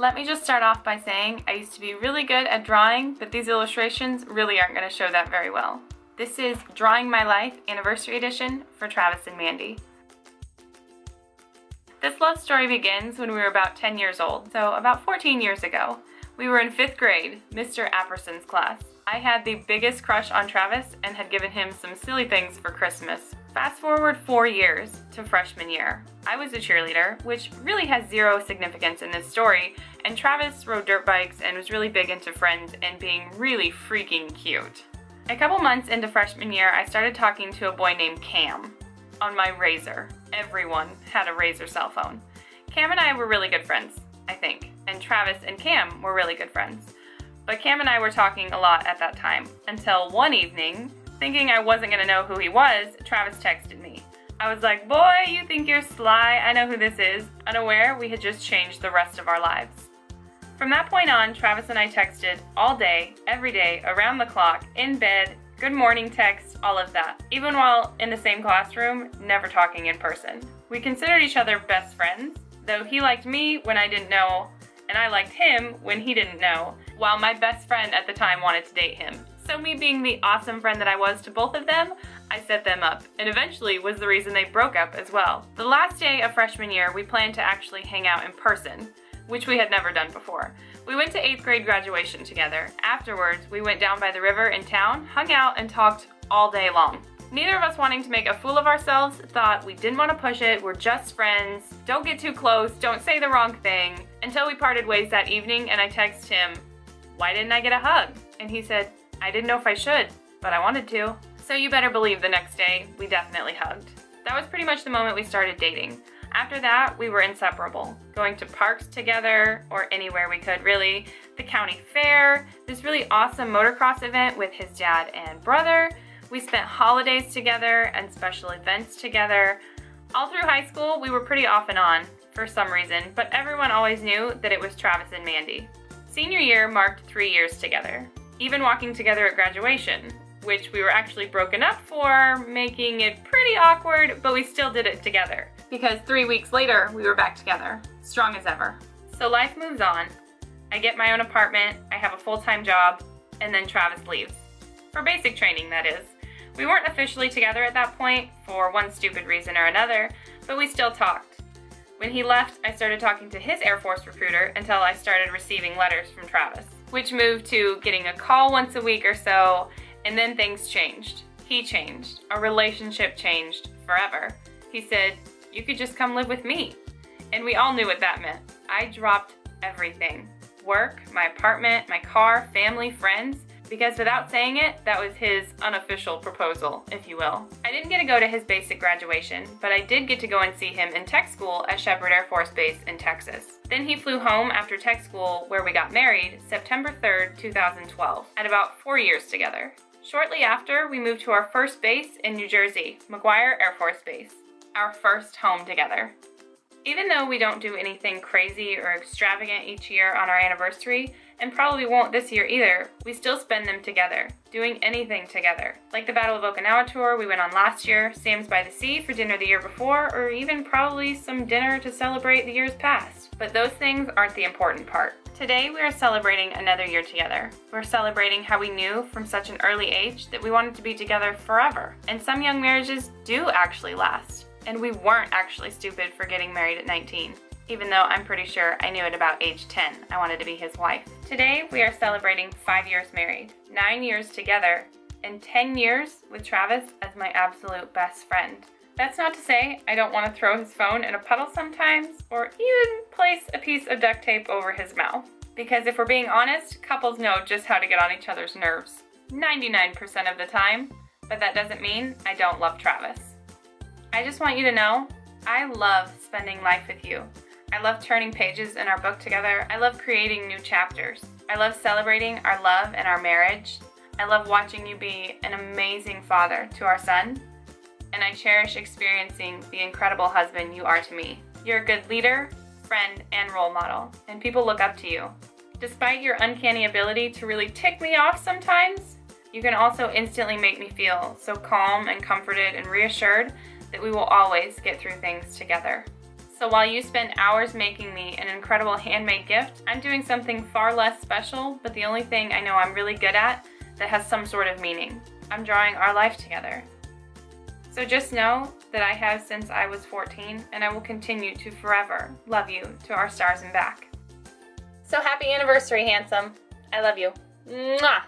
Let me just start off by saying I used to be really good at drawing, but these illustrations really aren't going to show that very well. This is Drawing My Life Anniversary Edition for Travis and Mandy. This love story begins when we were about 10 years old, so about 14 years ago. We were in 5th grade, Mr. Apperson's class. I had the biggest crush on Travis and had given him some silly things for Christmas. Fast forward 4 years to freshman year. I was a cheerleader, which really has zero significance in this story, and Travis rode dirt bikes and was really big into friends and being really freaking cute. A couple months into freshman year, I started talking to a boy named Cam on my Razor. Everyone had a Razor cell phone. Cam and I were really good friends, I think, and Travis and Cam were really good friends. But Cam and I were talking a lot at that time, until one evening, thinking I wasn't going to know who he was, Travis texted me. I was like, boy, you think you're sly, I know who this is, unaware we had just changed the rest of our lives. From that point on, Travis and I texted all day, every day, around the clock, in bed, good morning text, all of that. Even while in the same classroom, never talking in person. We considered each other best friends, though he liked me when I didn't know, and I liked him when he didn't know, while my best friend at the time wanted to date him. So me being the awesome friend that I was to both of them, I set them up, and eventually was the reason they broke up as well. The last day of freshman year, we planned to actually hang out in person, which we had never done before. We went to 8th grade graduation together. Afterwards, we went down by the river in town, hung out, and talked all day long. Neither of us wanting to make a fool of ourselves thought we didn't want to push it, we're just friends, don't get too close, don't say the wrong thing, until we parted ways that evening and I texted him, why didn't I get a hug? And he said, I didn't know if I should, but I wanted to. So you better believe the next day, we definitely hugged. That was pretty much the moment we started dating. After that, we were inseparable, going to parks together, or anywhere we could really, the county fair, this really awesome motocross event with his dad and brother. We spent holidays together and special events together. All through high school, we were pretty off and on, for some reason, but everyone always knew that it was Travis and Mandy. Senior year marked 3 years together, even walking together at graduation, which we were actually broken up for, making it pretty awkward, but we still did it together. Because 3 weeks later, we were back together, strong as ever. So life moves on. I get my own apartment, I have a full-time job, and then Travis leaves. For basic training, that is. We weren't officially together at that point, for one stupid reason or another, but we still talked. When he left, I started talking to his Air Force recruiter until I started receiving letters from Travis, which moved to getting a call once a week or so, and then things changed. He changed. Our relationship changed forever. He said, you could just come live with me. And we all knew what that meant. I dropped everything. Work, my apartment, my car, family, friends, because without saying it, that was his unofficial proposal, if you will. I didn't get to go to his basic graduation, but I did get to go and see him in tech school at Shepherd Air Force Base in Texas. Then he flew home after tech school, where we got married, September 3rd, 2012, at about 4 years together. Shortly after, we moved to our first base in New Jersey, McGuire Air Force Base, our first home together. Even though we don't do anything crazy or extravagant each year on our anniversary, and probably won't this year either, we still spend them together, doing anything together. Like the Battle of Okinawa tour we went on last year, Sam's by the Sea for dinner the year before, or even probably some dinner to celebrate the years past. But those things aren't the important part. Today we are celebrating another year together. We're celebrating how we knew from such an early age that we wanted to be together forever. And some young marriages do actually last. And we weren't actually stupid for getting married at 19. Even though I'm pretty sure I knew at about age 10 I wanted to be his wife. Today we are celebrating 5 years married, 9 years together, and 10 years with Travis as my absolute best friend. That's not to say I don't want to throw his phone in a puddle sometimes, or even place a piece of duct tape over his mouth. Because if we're being honest, couples know just how to get on each other's nerves. 99% of the time, but that doesn't mean I don't love Travis. I just want you to know, I love spending life with you. I love turning pages in our book together. I love creating new chapters. I love celebrating our love and our marriage. I love watching you be an amazing father to our son. And I cherish experiencing the incredible husband you are to me. You're a good leader, friend, and role model, and people look up to you. Despite your uncanny ability to really tick me off sometimes, you can also instantly make me feel so calm and comforted and reassured that we will always get through things together. So while you spend hours making me an incredible handmade gift, I'm doing something far less special, but the only thing I know I'm really good at that has some sort of meaning. I'm drawing our life together. So just know that I have since I was 14, and I will continue to forever love you to our stars and back. So happy anniversary, handsome. I love you. Mwah!